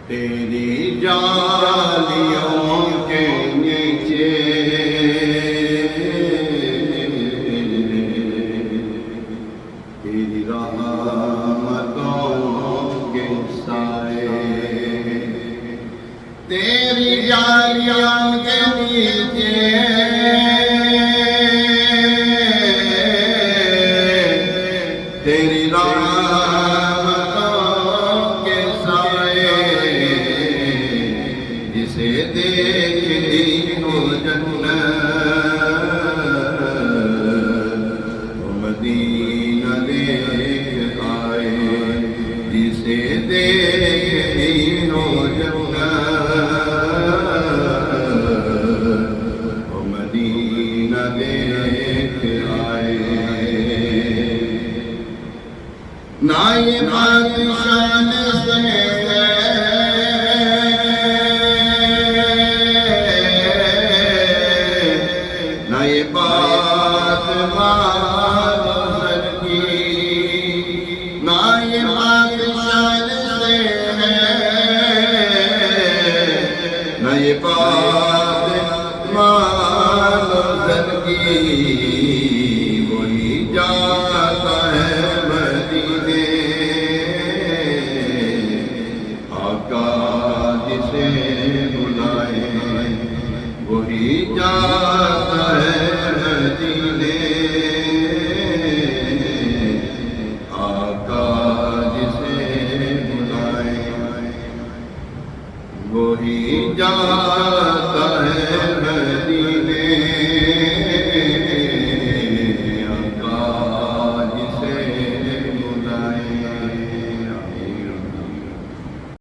تیری جالیوں کے نیچے تیری رحمتوں کے سائے، تیری جالیوں کے نیچے تیری رحمتوں کے سائے، جسے دیکھتی ہو جنت وہ مدینہ دیکھ آئے، جسے دیکھتی ہو جنت وہ مدینہ دیکھ آئے۔ نہ یہ بادشاہ سے نہ یہ بات مال کی، نہ یہ بادشاہ سے نہ یہ بات مال کی، وہی جاتا ہے جسے بلائے، وہی جاتا ہے مدینے، آقا جسے بلائے وہی جاتا ہے